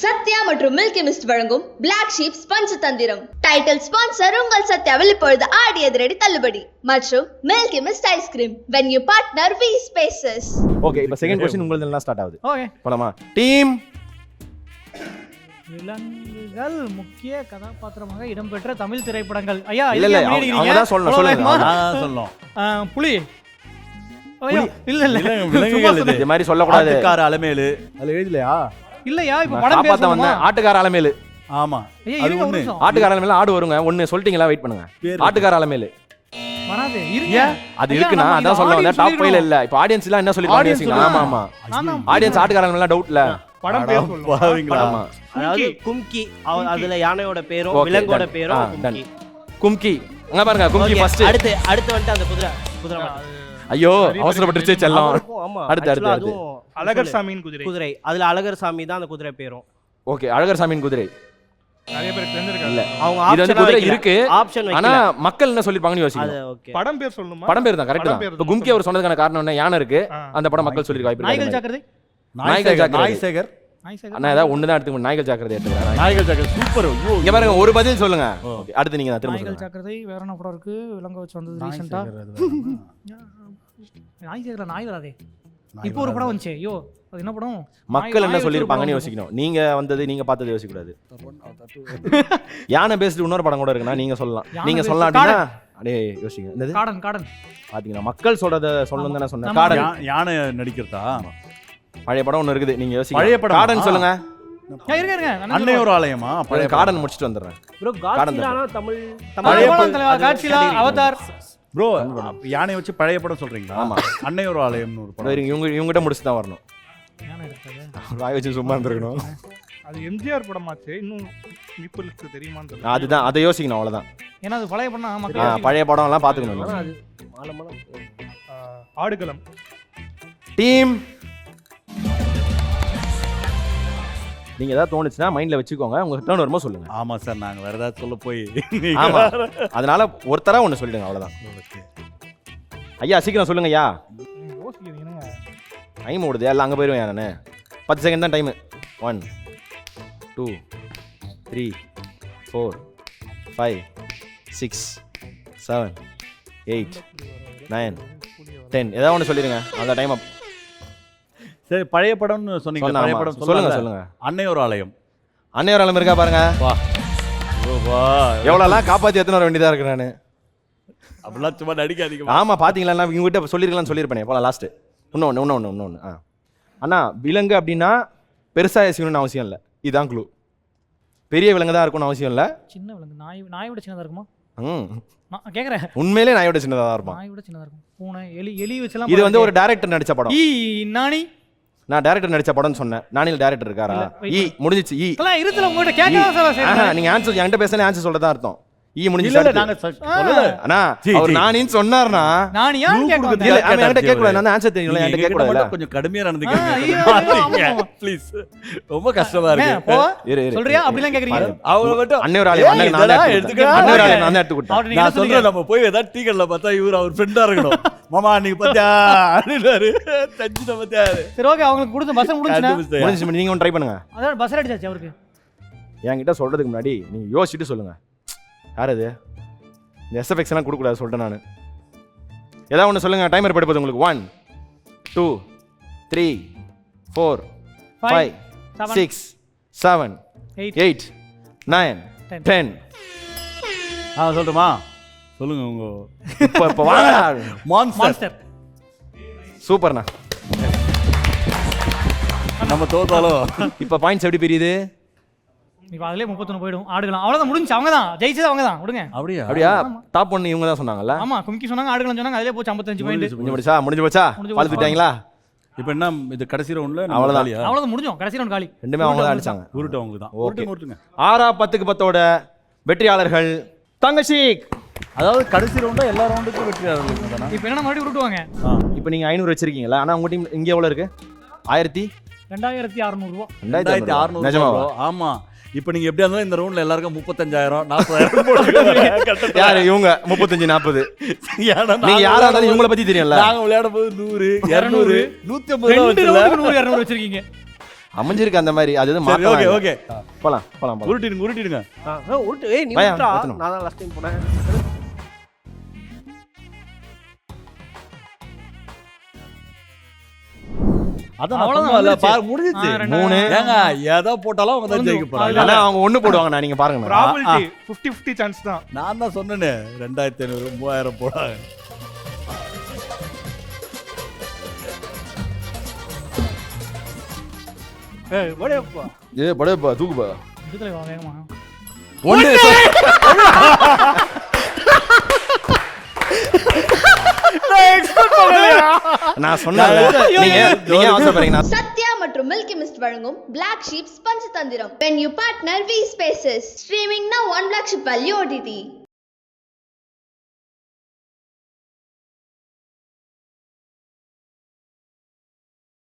சத்யா மற்றும் Milky Mist வழங்கும் Black Sheep Panchatantram. Title sponsor உங்கள் சத்யாவில் இப்பொழுது ஆடி அதிரடி தள்ளுபடி மற்றும் Milky Mist ice cream when you partner V Spaces. Okay, இப்போ செகண்ட் क्वेश्चन உங்களுக்கு எல்லாம் ஸ்டார்ட் ஆகுது. ஓகே, போலாமா? டீம் விலங்குகள் முக்கிய கதாபாத்திரமாக இடம்பெற்ற தமிழ் திரைப்படங்கள். ஐயா இல்ல அவங்க தான் சொல்லணும். சொல்லணும். புலி. ஐயா இல்ல விலங்குகள் இது. இந்த மாதிரி சொல்ல கூடாது. ஆட்டுக்கார அலமேலு அதுல எழுதலையா? இல்லையா இப்ப படம் பேர் காப்பாத்த வந்த ஆட்டுக்கார அலமேலு. ஆமா, ஐயா அது இருங்க ஒரு ஒண்ணு. நிமிஷம். ஆட்டுக்கார அலமேலு ஆடு வருங்க. ஒன்னு சொல்லிட்டீங்களா? வெயிட் பண்ணுங்க. ஆட்டுக்கார அலமேலு வராது இருங்க. அது இருக்குனா அதான் சொல்ல வந்தேன். டாப் 5ல இல்ல. இப்போ ஆடியன்ஸ் எல்லாம் என்ன சொல்லிருக்காங்க? ஆமா ஆமா, ஆடியன்ஸ் ஆட்டுக்கார அலமேலு டவுட்ல படம் பேர் சொல்லுங்க. பாவீங்களா? ஆமா, அதாவது கும்கி, அதுல யானையோட பேரும் விலங்கோட பேரும் கும்கி. கும்கி அங்க பாருங்க. கும்கி ஃபர்ஸ்ட். அடுத்து வந்துட்டு அந்த குதிரை ஐயோ அவசரப்பட்டுச்சு செல்லம். ஆமா, அடுத்து அழகர் சாமியின் குதிரை. அதுல அழகர் சாமி தான் அந்த குதிரை பேரும். ஓகே, அழகர் சாமியின் குதிரை. நிறைய பேருக்கு தெரிஞ்சிருக்காங்க. இல்ல அவங்க இது வந்து குதிரை இருக்கு. ஆப்ஷன் ஆனா வைக்கல. மக்கள் என்ன சொல்லிருப்பாங்கன்னு அது யோசிக்கணும். ஓகே. படம் பேர் சொல்லணுமா? படம் பேர் தான் கரெக்ட் தான். இப்போ கும்கி அவர் சொன்னதுக்கான காரணம் என்ன? யானை இருக்கு. அந்த படம் மக்கள் சொல்லிருக்க வாய்ப்பு நாய்கள் இருக்கு. ஜாக்கிரதை. நாய்கள் ஜாக்கிரதை. நாய்சேகர். அண்ணா ஏதாவது ஒண்ணு தான் எடுத்துக்கணும். நாய்கள் ஜாக்கிரதை எடுத்துக்கிறேன். நாய்கள் ஜாக்கிரதை சூப்பர். இங்க பாருங்க, ஒரு பதில் சொல்லுங்க. ஓகே, அடுத்து நீங்க தான் திரும்ப நாய்கள் சொல்லுங்க. ஜாக்கிரதை வேற என்ன படம் இருக்கு? விலங்க வச்சு வந்தது ரீசன்ட்டா. நாய் ஜாக்கிரதை நாய் வராதே. இப்போ ஒரு படம் வந்துச்சு. ஐயோ அது என்ன படம்? மக்கள் என்ன சொல்லிருப்பாங்கன்னு யோசிக்கணும். நீங்க வந்தது நீங்க பார்த்தது யோசிக்க கூடாது. யானை பேசிட்டு இன்னொரு படம் கூட இருக்குன்னா நீங்க சொல்லலாம். நீங்க சொல்லலாம் அப்படின்னா அடே யோசிங்க. என்னது? காடன். பாத்தீங்கன்னா மக்கள் சொல்றத சொல்லணும் தானே சொன்னேன். காடன் யானை நடிக்கிறதா? பழைய படம் ஒன்னு இருக்குது. நீங்க யோசிங்க. பழைய படம். காடன் சொல்லுங்க. இருங்க அன்னையோர் ஆலயமா? பழைய காடன் முடிச்சிட்டு வந்துடுறேன். ப்ரோ காட்சிலானா தமிழ் பழைய படம் தலைவா. காட்சிலா அவதார். ப்ரோ யானை வச்சு பழைய படம் சொல்றீங்களா? ஆமா, அன்னையோர் ஆலயம்னு ஒரு படம். இவங்ககிட்ட முடிச்சு தான் வரணும். யானை எடுத்தது. வாய் வச்சு சும்மா இருந்திருக்கணும். அது எம்ஜிஆர் படமாச்சு. இன்னும் பீப்புளுக்கு தெரியுமான்னு தெரியல. அதுதான், அதை யோசிக்கணும். அவ்வளவுதான். ஏன்னா அது பழைய படம் மக்கள் பழைய படம் எல்லாம் பாத்துக்கணும். அது மாலமலம். ஆடுகளம். டீம் நீங்க ஏதாவது தோணுச்சுன்னா மைண்ட்ல வச்சுக்கோங்க. உங்க டர்ன் வரும்போது சொல்லுங்க. ஆமா சார், நாங்க வேற ஏதாவது சொல்ல போய் ஆமா, அதனால ஒருத்தரா ஒண்ணு சொல்லிடுங்க. அவ்வளவுதான். ஐயா சீக்கிரம் சொல்லுங்க ஐயா. யோசிக்கிறீங்க. டைம் ஓடுது. எல்லாம் அங்கே போயிடுவேன் நான். 10 செகண்ட் தான் டைமு. 1 2 3 4 5 6 7 8 9 10 ஏதாவது ஒன்று சொல்லிடுங்க. அந்த டைம் அப். சரி, பழைய படம்னு சொன்னீங்க. பழைய படம் சொல்லுங்க. அன்னையோர் ஆலயம். அன்னையோர் ஆலயம் இருக்கா பாருங்க. வா வா, எவ்வளோலாம் காப்பாற்றி எத்தனை வர வேண்டியதாக இருக்கு நான். அப்படிலாம் சும்மா நடிக்காதீங்க. ஆமாம், பார்த்தீங்களா? நான் இவங்ககிட்ட சொல்லிருக்கலாம்னு சொல்லியிருப்பேன். போல லாஸ்ட்டு இன்னொன்று. அண்ணா விலங்கு அப்படின்னா பெருசாக யோசிக்கணும்னு அவசியம் இல்லை. இதுதான் க்ளூ. பெரிய விலங்கு தான் இருக்கும்னு அவசியம் இல்லை. சின்ன விலங்கு. நாயோட சின்னதாக இருக்குமா? ம், கேட்குறேன். உண்மையிலே நாயோட சின்னதாக தான் இருப்பான். நாயோட சின்னதாக இருக்கும். பூனை, எலி வச்செல்லாம். இது வந்து ஒரு டைரக்டர் நடிச்ச படம். நானி. நான் டைரக்டர் நடிச்ச படம்னு சொன்னேன். நானில் டைரக்டர் இருக்காரா? முடிஞ்சிச்சு. இருத்துல உங்ககிட்ட கேட்கலாம். நீங்க ஆன்சர் என்கிட்ட பேசினா ஆன்சர் சொல்றதா அர்த்தம். முடிஞ்சிச்சு. நாங்க அண்ணா அவர் நானின்னு சொன்னார்னா நான் யார் கேட்கணும்? இல்ல அவன் என்கிட்ட கேட்க கூடாது. நான் ஆன்சர் தெரியல. என்கிட்ட கேட்க கூடாது. கொஞ்சம் கடுமையா நடந்துக்கீங்க ப்ளீஸ். ரொம்ப கஷ்டமா இருக்கு. சொல்றியா? அப்படிலாம் கேக்குறீங்க. அவங்க மட்டும் அன்னையோர் ஆலயம் நான் எடுத்து கொடுத்தேன். நான் சொல்றேன், நம்ம போய் ஏதாவது டீ கடையில பார்த்தா இவர் அவர் ஃப்ரெண்டா இருக்கணும். மாமா நீங்க பாத்தியா அப்படினாரு. தஞ்சிட்ட பாத்தியா. சரி ஓகே, அவங்களுக்கு கொடுத்த பஸ் முடிஞ்சுனா நீங்க ஒன்னு ட்ரை பண்ணுங்க. அதான் பஸ் அடிச்சாச்சு அவருக்கு. என்கிட்ட சொல்றதுக்கு முன்னாடி நீங்க யோசிச்சுட்டு சொல்லுங்க. யார் அது? இந்த எஸ்எஃப்எக்ஸ் எல்லாம் கொடுக்க கூடாது சொல்லிட்டேன் நான். ஏதாவது ஒன்று சொல்லுங்க. டைமர் படுப்பது உங்களுக்கு. 1 2 3 4 5 6 7 8 9 10. சொல்லட்டுமா? சொல்லுங்க உங்க. இப்போ வாங்க. மான்ஸ்டர். சூப்பர்ண்ணா. நம்ம தோத்தாலும் இப்போ பாயிண்ட்ஸ் எப்படி பிரியுது? இப்போ அதுலயே 31 போய்டும். ஆடுகளம் அவ்வளவுதான் முடிஞ்சு. அவங்க தான் ஜெயிச்சது. அவங்க தான். விடுங்க. அப்படியா? டாப் 1 இவங்க தான் சொன்னாங்கல்ல. ஆமா, கும்கி சொன்னாங்க, ஆடுகளம் சொன்னாங்க. அதுலயே போச்சு 55 பாயிண்ட். முடிஞ்சு போச்சா? பாத்துட்டாங்களா? இப்போ என்ன இது கடைசி ரவுண்ட்ல? அவ்வளவுதான் முடிஞ்சோம். கடைசி ரவுண்ட் காலி. ரெண்டுமே அவங்க தான் அடிச்சாங்க. உருட்டு அவங்களுக்கு தான். உருட்டுங்க. 6-10க்கு 10ஓட வெற்றியாளர்கள் தங்கஷீக். அதாவது கடைசி ரவுண்டா எல்லா ரவுண்டுக்கும் வெற்றியாளர்கள் தானா? இப்போ என்ன மறுபடியும் உருட்டுவாங்க. இப்போ நீங்க 500 வச்சிருக்கீங்களா? ஆனா உங்க டீம் இங்க எவ்வளவு இருக்கு? 2600 ரூபாய். 2600. நிஜமாவா? ஆமா. இப்போ நீங்க எப்படியா இருந்தாலும் இந்த ரவுண்ட்ல எல்லாருக்கும் 35,000 40,000 போடுங்க. யாரு இவங்க? 35 40. நீங்க யாரா இருந்தாலும் இவங்கள பத்தி தெரியும்ல. நாங்க விளையாடும் போது 100 200 150 200 200 வச்சிருக்கீங்க. அமைஞ்சிருக்கு அந்த மாதிரி அது எதுவும் சரி, ஓகே மாத்தலாம் ஓகே போலாம் போலாம் போலாம் உருட்டிடுங்க உருட்டு ஏய் நீ பையா, உருட்டா எத்தனை? நான் தான் லாஸ்ட் டைம் போனேன் அதான் அவ்வளவுதான் அவ்வளவுதான் வந்துருச்சு. பாரு முடிஞ்சிச்சு ஆ, ரெண்டு- 3 ஏங்க எதை போட்டாலும் அவங்க தான் ஜெயிக்க போறாங்க ஆனா அவங்க ஒண்ணு போடுவாங்க நான் நீங்க பாருங்க ப்ராபபிலிட்டி 50-50 சான்ஸ் தான். நான் தான் சொன்னேனே 2500 3000 போடாங்க ஏய் ஓடேப்பா. ஏ படேப்பா தூக்குப்பா இதுல வா வேகமா ஒண்ணு நான் சொன்னேன் நீங்க நீங்க அவசரப்படுறீங்க நான் சத்யா மற்றும் மில்கி மிஸ்ட் வழங்கும் Black Sheep Panchatantram when you partner V Spaces streaming now on Black Sheep Value OTT